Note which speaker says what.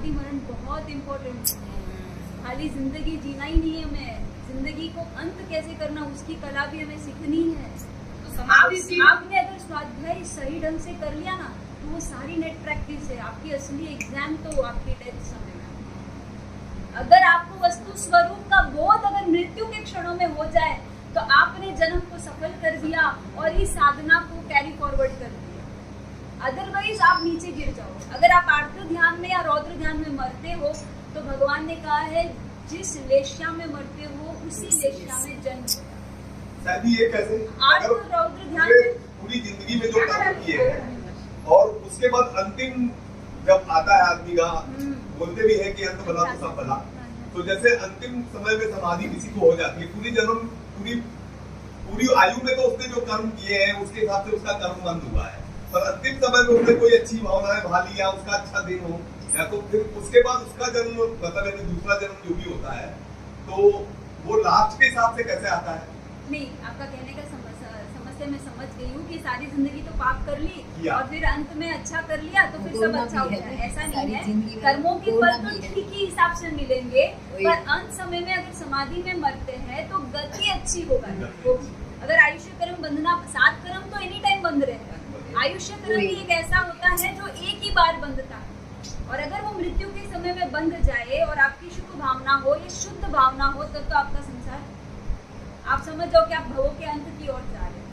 Speaker 1: समाधि मरण बहुत इम्पोर्टेंट है। खाली जिंदगी जीना ही नहीं है, हमें जिंदगी को अंत कैसे करना उसकी कला भी हमें सीखनी है। तो आपने अगर स्वाध्याय सही ढंग से कर लिया ना तो वो सारी नेट प्रैक्टिस है। आपकी असली एग्जाम तो आपके डेथ समय में। अगर आपको वस्तु स्वरूप का बोध अगर मृत्यु के क्षणों में हो जाए तो आपने जन्म को सफल कर दिया और इस साधना को कैरी फॉरवर्ड कर दिया। अदरवाइज आप नीचे गिर जाओ। अगर आप आर्त ध्यान में या रौद्र ध्यान में मरते हो तो भगवान ने कहा है जिस लेश्या में मरते हो उसी लेश्या में जन्म होगा।
Speaker 2: ये कैसे
Speaker 1: आर्त रौद्र ध्यान में
Speaker 2: पूरी जिंदगी में जो कर्म किए हैं और उसके बाद अंतिम जब आता है आदमी का, बोलते भी है कि अंत भला तो सब भला। तो जैसे अंतिम समय में समाधि किसी को हो जाती है, पूरी आयु में तो उसने जो कर्म किए हैं उसके हिसाब से उसका कर्म बंद हुआ है, पर अंतिम समय में उसने कोई अच्छी भावनाएं भा ली या उसका अच्छा दिन हो या तो फिर उसके बाद उसका जन्म मतलब दूसरा जन्म जो भी होता है तो वो लास्ट के हिसाब से कैसे आता है?
Speaker 1: नहीं, आपका कहने का समस्या मैं समझ गई हूँ कि सारी जिंदगी तो पाप कर ली और फिर अंत में अच्छा कर लिया तो फिर सब अच्छा हो जाए, ऐसा नहीं है। कर्मों के फल तो ठीक ही हिसाब से मिलेंगे, पर अंत समय में अगर समाधि में मरते हैं तो गति अच्छी होगा। अगर आयुष्य कर्म बंधना, 7 कर्म तो एनी टाइम बंद रहता है। आयुष्य कर्म ही एक ऐसा होता है जो एक ही बार बंधता है और अगर वो मृत्यु के समय में बंध जाए और आपकी शुभ भावना हो या शुद्ध भावना हो तब तो आपका संसार, आप समझ जाओ कि आप भवों के अंत की ओर जा रहे हैं।